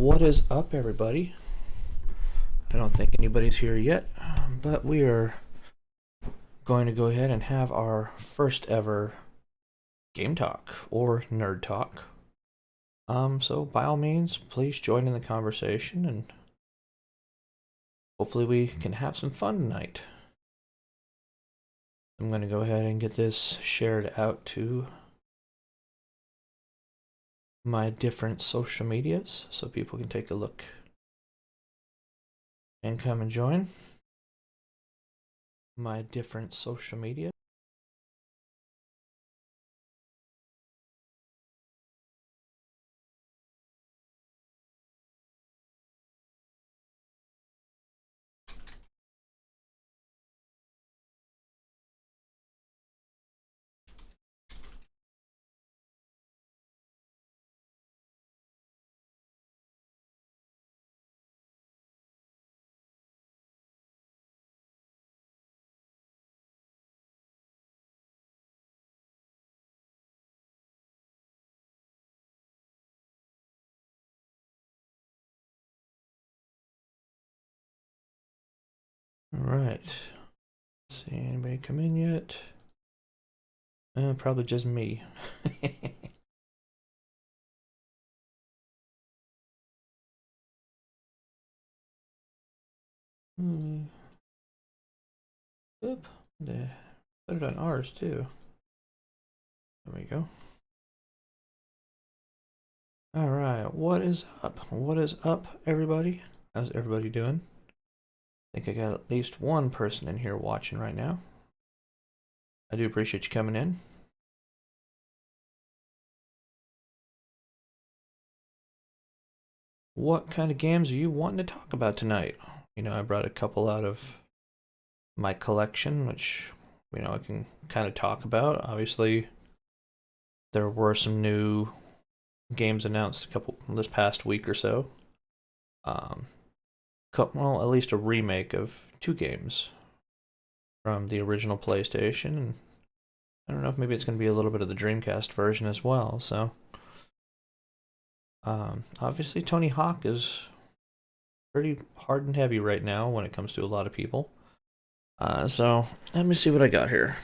What is up, everybody? I don't think anybody's here yet, but we are going to go ahead and have our first ever game talk or nerd talk. So by all means, please join in the conversation and hopefully we can have some fun tonight. I'm going to go ahead and get this shared out to my different social medias so people can take a look and come and join my different social media. All right. See anybody come in yet? Probably just me. Oop. Put it on ours too. There we go. All right. What is up? What is up, everybody? How's everybody doing? I think I got at least one person in here watching right now. I do appreciate you coming in. What kind of games are you wanting to talk about tonight? You know, I brought a couple out of my collection, which, you know, I can kind of talk about. Obviously, there were some new games announced this past week or so. Well, at least a remake of two games from the original PlayStation, and I don't know if maybe it's going to be a little bit of the Dreamcast version as well. So, obviously, Tony Hawk is pretty hard and heavy right now when it comes to a lot of people. So let me see what I got here.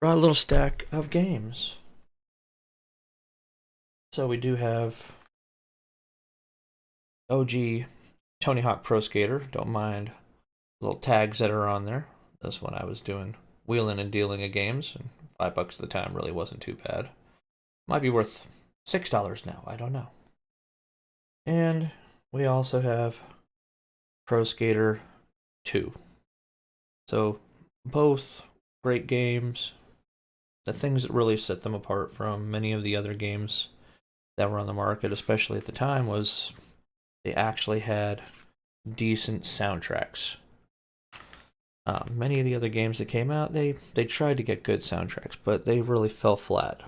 Brought a little stack of games. So we do have OG Tony Hawk Pro Skater. Don't mind little tags that are on there. That's when I was doing wheeling and dealing of games, and $5 at the time really wasn't too bad. Might be worth $6 now, I don't know. And we also have Pro Skater 2. So both great games. The things that really set them apart from many of the other games that were on the market, especially at the time, was they actually had decent soundtracks. Many of the other games that came out, they tried to get good soundtracks, but they really fell flat.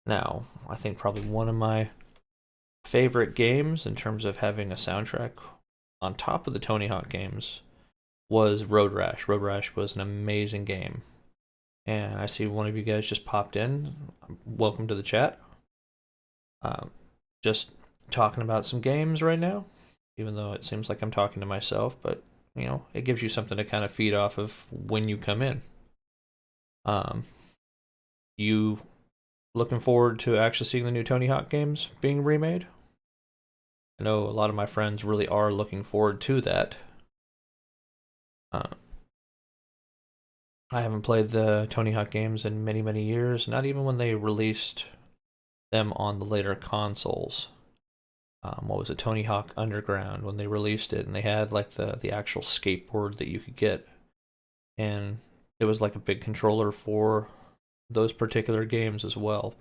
Now, I think probably one of my favorite games in terms of having a soundtrack on top of the Tony Hawk games was Road Rash. Road Rash was an amazing game. And I see one of you guys just popped in. Welcome to the chat. Just talking about some games right now, even though it seems like I'm talking to myself, but you know, it gives you something to kind of feed off of when you come in. You looking forward to actually seeing the new Tony Hawk games being remade? I know a lot of my friends really are looking forward to that. I haven't played the Tony Hawk games in many, many years, not even when they released them on the later consoles. What was it, Tony Hawk Underground, when they released it, and they had like the actual skateboard that you could get, and it was like a big controller for those particular games as well.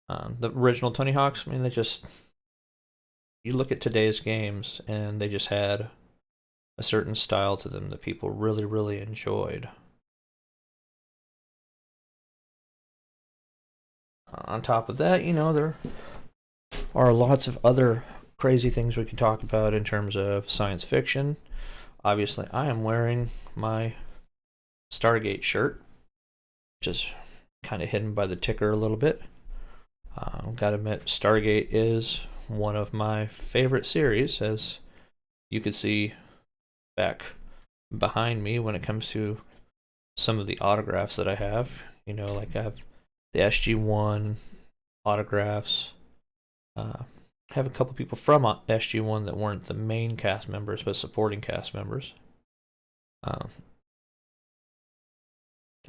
The original Tony Hawks, I mean, you look at today's games, and they just had a certain style to them that people really, really enjoyed. On top of that, you know, there are lots of other crazy things we can talk about in terms of science fiction. Obviously, I am wearing my Stargate shirt, which is kind of hidden by the ticker a little bit. Gotta admit, Stargate is one of my favorite series, as you could see back behind me when it comes to some of the autographs that I have. You know, like I have the SG1 autographs. I have a couple people from SG1 that weren't the main cast members, but supporting cast members.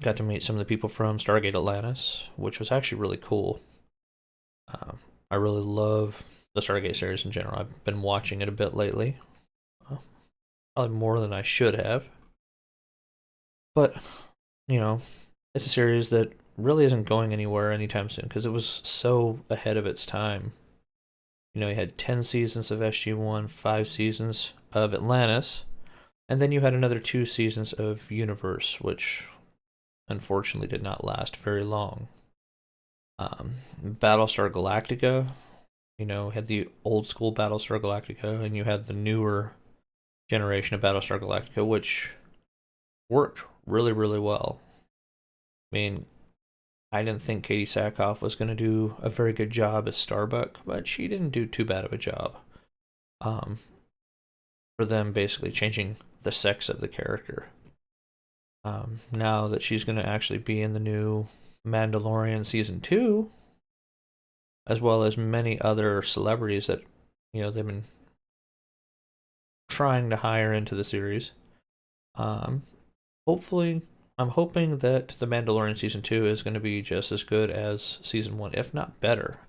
Got to meet some of the people from Stargate Atlantis, which was actually really cool. I really love the Stargate series in general. I've been watching it a bit lately, probably more than I should have. But, you know, it's a series that really isn't going anywhere anytime soon because it was so ahead of its time. You know, you had 10 seasons of SG1, 5 seasons of Atlantis, and then you had another 2 seasons of Universe, which unfortunately did not last very long. Battlestar Galactica, you know, had the old school Battlestar Galactica, and you had the newer generation of Battlestar Galactica, which worked really, really well. I mean, I didn't think Katie Sackhoff was going to do a very good job as Starbuck, but she didn't do too bad of a job. For them basically changing the sex of the character. Now that she's going to actually be in the new Mandalorian season 2, as well as many other celebrities that, you know, they've been trying to hire into the series. Hopefully, I'm hoping that the Mandalorian season 2 is going to be just as good as season 1, if not better.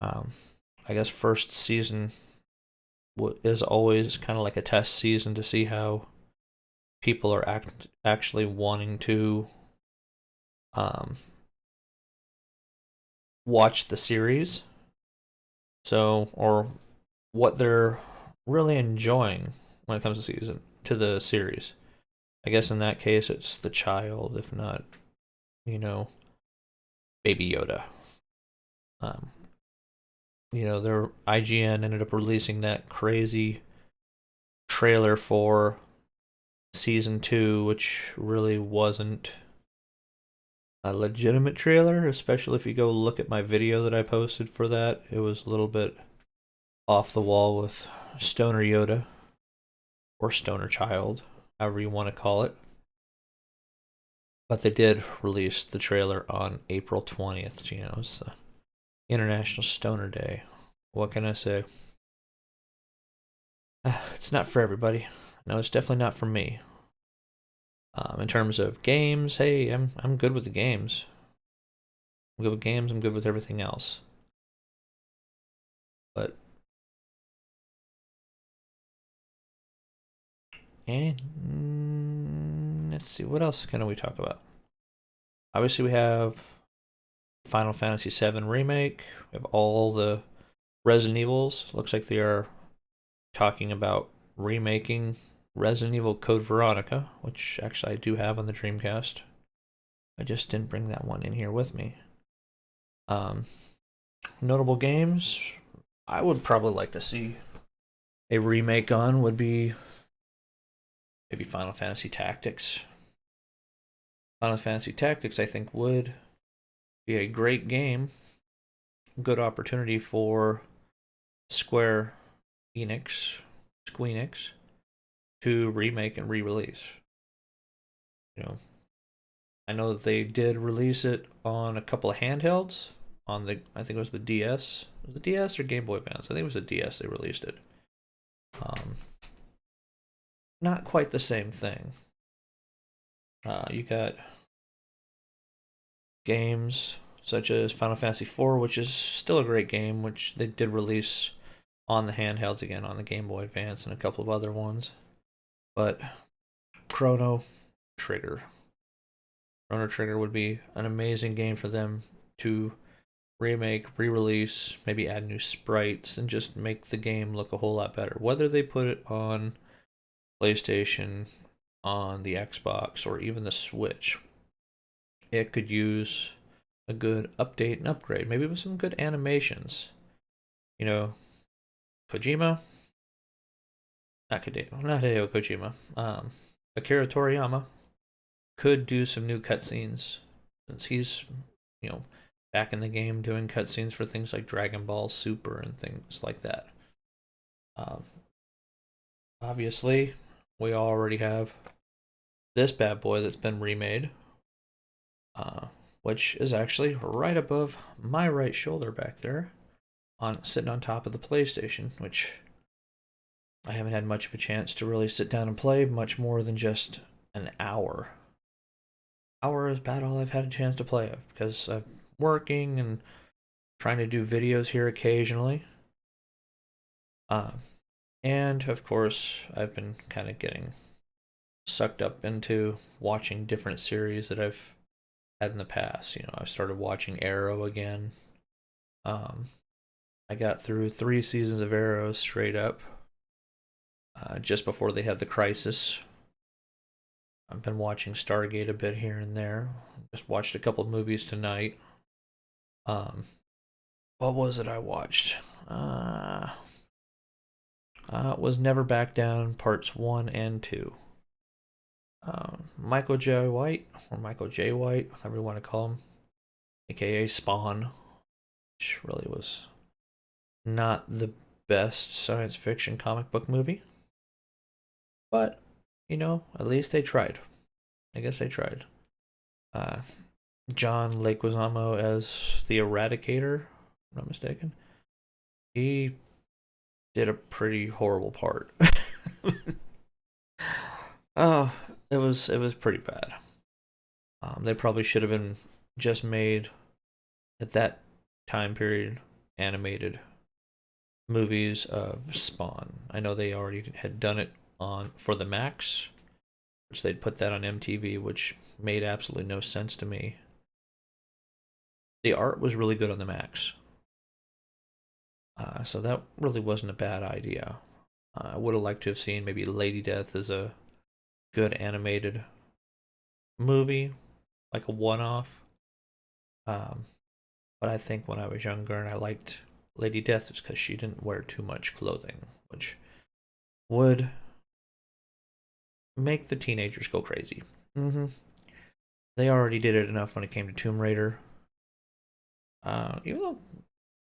I guess first season is always kind of like a test season to see how people are actually wanting to watch the series. So, or what they're really enjoying when it comes to the series. I guess in that case, it's the child, if not, you know, Baby Yoda. You know, their IGN ended up releasing that crazy trailer for season 2, which really wasn't a legitimate trailer, especially if you go look at my video that I posted for that. It was a little bit off the wall with Stoner Yoda, or Stoner Child, however you want to call it. But they did release the trailer on April 20th. You know, it's the International Stoner Day. What can I say? It's not for everybody. No, it's definitely not for me. In terms of games, hey, I'm good with the games. I'm good with games. I'm good with everything else. But and let's see, what else can we talk about? Obviously, we have Final Fantasy VII Remake. We have all the Resident Evils. Looks like they are talking about remaking Resident Evil Code Veronica, which actually I do have on the Dreamcast. I just didn't bring that one in here with me. Notable games I would probably like to see a remake on would be maybe Final Fantasy Tactics. Final Fantasy Tactics, I think, would be a great game. Good opportunity for Square Enix, Squeenix, to remake and re-release. You know, I know that they did release it on a couple of handhelds. On the, I think it was the DS. Was it the DS or Game Boy Advance? I think it was the DS they released it. Not quite the same thing. You got games such as Final Fantasy IV, which is still a great game, which they did release on the handhelds again, on the Game Boy Advance and a couple of other ones. But Chrono Trigger. Chrono Trigger would be an amazing game for them to remake, re-release, maybe add new sprites, and just make the game look a whole lot better. Whether they put it on PlayStation, on the Xbox, or even the Switch, it could use a good update and upgrade, maybe with some good animations. You know, Kojima, not Hideo Kojima, Akira Toriyama could do some new cutscenes, since he's, you know, back in the game doing cutscenes for things like Dragon Ball Super and things like that. Um, Obviously, we already have this bad boy that's been remade, uh, which is actually right above my right shoulder back there, on sitting on top of the PlayStation, which I haven't had much of a chance to really sit down and play much more than just an hour. Hour is about all I've had a chance to play of because I'm working and trying to do videos here occasionally. Uh, and of course, I've been kind of getting sucked up into watching different series that I've had in the past. You know, I started watching Arrow again. Um, I got through 3 seasons of Arrow straight up just before they had the crisis. I've been watching Stargate a bit here and there. Just watched a couple of movies tonight. Um, what was it I watched? It was Never Back Down, parts 1 and 2. Michael J. White, or Michael J. White, whatever you want to call him, aka Spawn, which really was not the best science fiction comic book movie. But, you know, at least they tried. I guess they tried. Uh, John Leguizamo as the Eradicator, if I'm not mistaken. He did a pretty horrible part. Oh, it was pretty bad. They probably should have been just made at that time period animated movies of Spawn. I know they already had done it on for the Max, which they'd put that on MTV, which made absolutely no sense to me. The art was really good on the Max, so that really wasn't a bad idea. I would have liked to have seen maybe Lady Death as a good animated movie, like a one-off. Um, but I think when I was younger and I liked Lady Death, it's because she didn't wear too much clothing, which would make the teenagers go crazy. Mm-hmm. They already did it enough when it came to Tomb Raider. Even though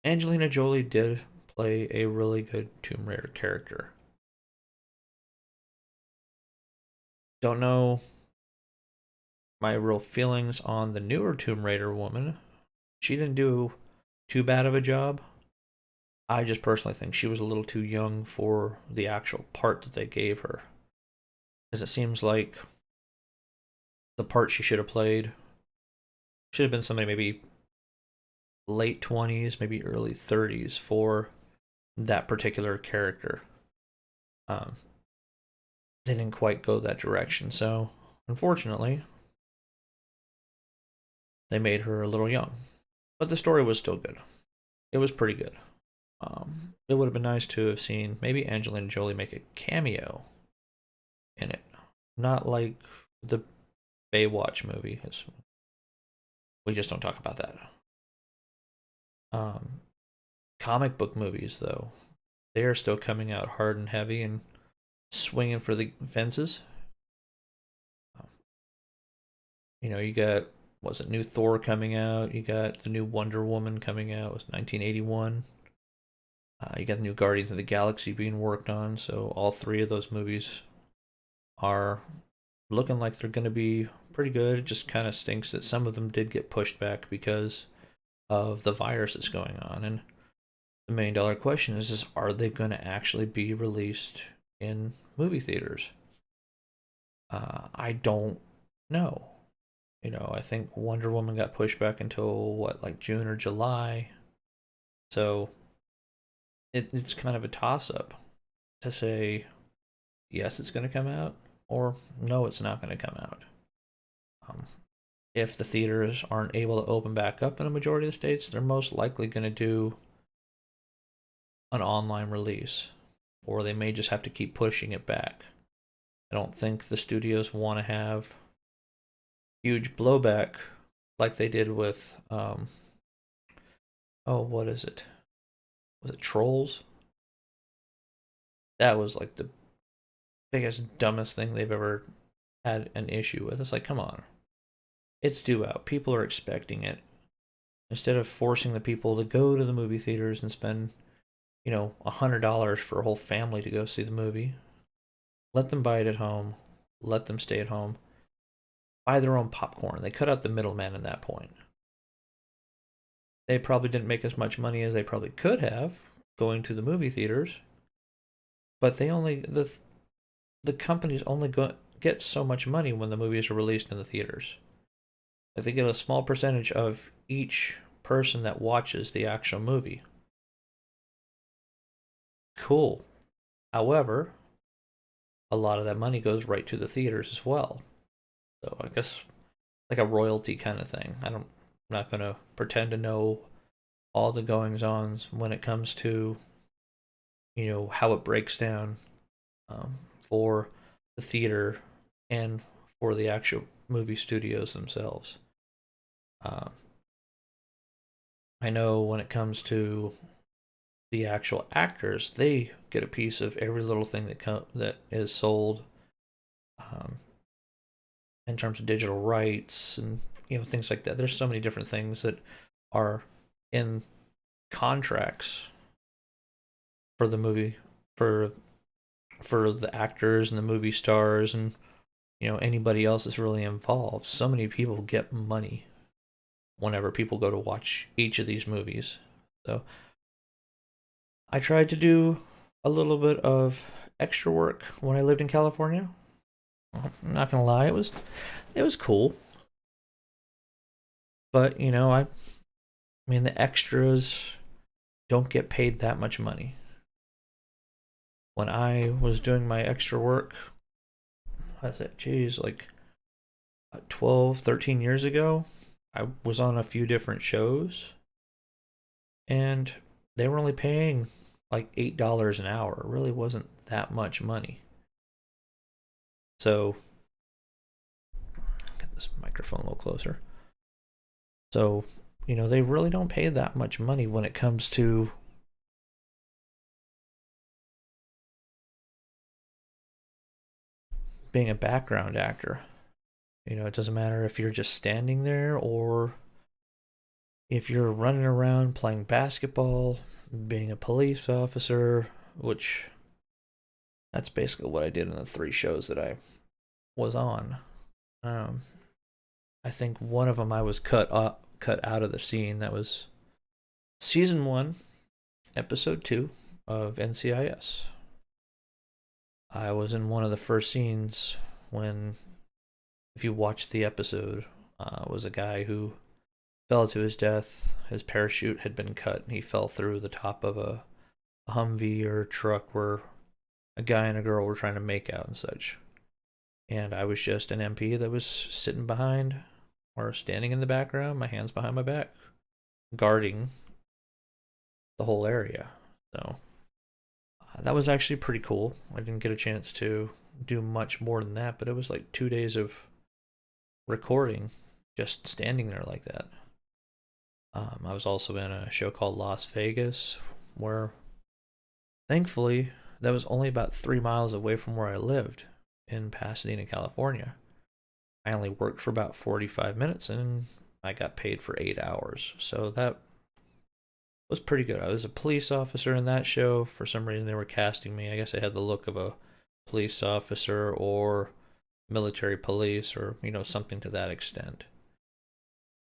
Angelina Jolie did play a really good Tomb Raider character. Don't know my real feelings on the newer Tomb Raider woman. She didn't do too bad of a job. I just personally think she was a little too young for the actual part that they gave her. Because it seems like the part she should have played should have been somebody maybe late 20s, maybe early 30s for that particular character. Um, they didn't quite go that direction, so unfortunately, they made her a little young. But the story was still good. It was pretty good. It would have been nice to have seen maybe Angelina Jolie make a cameo in it. Not like the Baywatch movie, because we just don't talk about that. Um, Comic book movies, though, they are still coming out hard and heavy and swinging for the fences. You know, you got, was it new Thor coming out? You got the new Wonder Woman coming out. It was 1981. You got the new Guardians of the Galaxy being worked on. So all three of those movies are looking like they're going to be pretty good. It just kind of stinks that some of them did get pushed back because of the virus that's going on. And the $1 million question is are they going to actually be released in movie theaters? I don't know. You know, I think Wonder Woman got pushed back until what, like June or July. So it's kind of a toss up to say yes, it's going to come out, or no, it's not going to come out. Um, if the theaters aren't able to open back up in a majority of the states, they're most likely going to do an online release, or they may just have to keep pushing it back. I don't think the studios want to have huge blowback like they did with oh, what is it? Was it Trolls? That was like the biggest dumbest thing they've ever had an issue with. It's like, come on. It's due out. People are expecting it. Instead of forcing the people to go to the movie theaters and spend, $100 for a whole family to go see the movie, let them buy it at home. Let them stay at home. Buy their own popcorn. They cut out the middleman at that point. They probably didn't make as much money as they probably could have going to the movie theaters, but the companies only get so much money when the movies are released in the theaters. Like they get a small percentage of each person that watches the actual movie. Cool. However, a lot of that money goes right to the theaters as well. So I guess like a royalty kind of thing. I'm not gonna pretend to know all the goings ons when it comes to how it breaks down for the theater and for the actual movie studios themselves. Uh, I know when it comes to the actual actors, they get a piece of every little thing that is sold um, in terms of digital rights and things like that. There's so many different things that are in contracts for the movie for the actors and the movie stars and anybody else that's really involved. So many people get money whenever people go to watch each of these movies. So I tried to do a little bit of extra work when I lived in California. I'm not gonna lie, it was cool, but I mean the extras don't get paid that much money. When I was doing my extra work, I said, geez, like 12, 13 years ago, I was on a few different shows, and they were only paying like $8 an hour. It really wasn't that much money. So, get this microphone a little closer. So, they really don't pay that much money when it comes to being a background actor. It doesn't matter if you're just standing there or if you're running around playing basketball, being a police officer, which that's basically what I did in the 3 shows that I was on. Um, I think one of them I was cut out of the scene. That was season 1, episode 2 of NCIS. I was in one of the first scenes when, if you watch the episode, was a guy who fell to his death. His parachute had been cut, and he fell through the top of a Humvee or truck where a guy and a girl were trying to make out and such. And I was just an MP that was sitting behind or standing in the background, my hands behind my back, guarding the whole area. So that was actually pretty cool. I didn't get a chance to do much more than that, but it was like 2 days of recording just standing there like that. I was also in a show called Las Vegas, where thankfully that was only about 3 miles away from where I lived in Pasadena, California. I only worked for about 45 minutes and I got paid for 8 hours. So that was pretty good. I was a police officer in that show. For some reason, they were casting me. I guess I had the look of a police officer or military police or, something to that extent.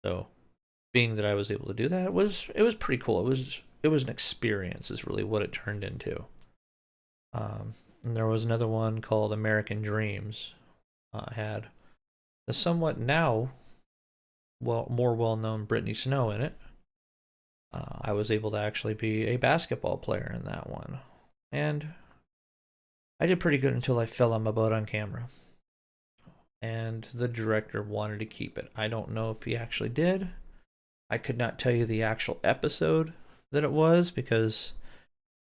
So being that I was able to do that, it was pretty cool. It was an experience is really what it turned into. And there was another one called American Dreams. I had the somewhat now more well-known Brittany Snow in it. I was able to actually be a basketball player in that one, and I did pretty good until I fell on my butt on camera. And the director wanted to keep it. I don't know if he actually did. I could not tell you the actual episode that it was because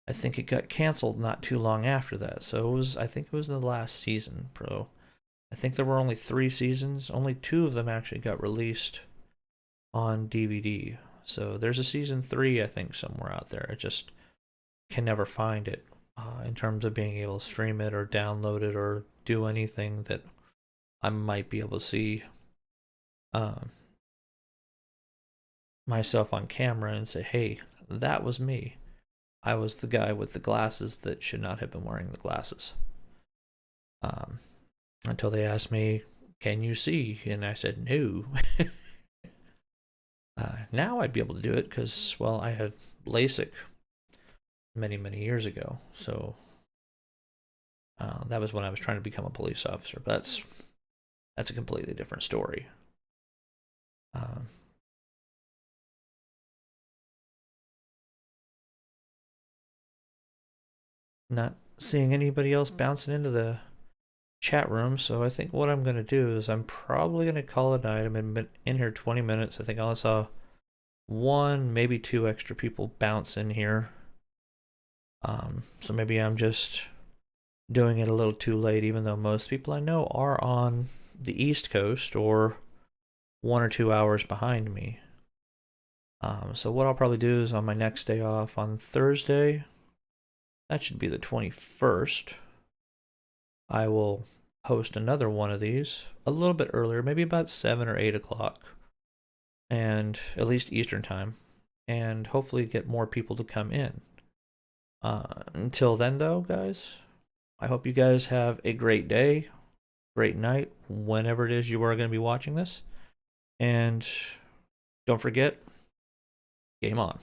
I think it got canceled not too long after that. So I think it was the last season, bro. I think there were only 3 seasons. Only 2 of them actually got released on DVD. So there's a season 3, I think, somewhere out there. I just can never find it in terms of being able to stream it or download it or do anything that I might be able to see myself on camera and say, hey, that was me. I was the guy with the glasses that should not have been wearing the glasses. Until they asked me, can you see? And I said, no. Now I'd be able to do it because, well, I had LASIK many, many years ago. So that was when I was trying to become a police officer. But that's a completely different story. Not seeing anybody else bouncing into the chat room, so I think what I'm going to do is I'm probably going to call it a night. I've been in here 20 minutes. I think I only saw one, maybe two extra people bounce in here. So maybe I'm just doing it a little too late, even though most people I know are on the East Coast or 1 or 2 hours behind me. So what I'll probably do is on my next day off on Thursday, that should be the 21st, I will host another one of these a little bit earlier, maybe about 7 or 8 o'clock, and at least Eastern time, and hopefully get more people to come in. Until then, though, guys, I hope you guys have a great day, great night, whenever it is you are going to be watching this. And don't forget, game on.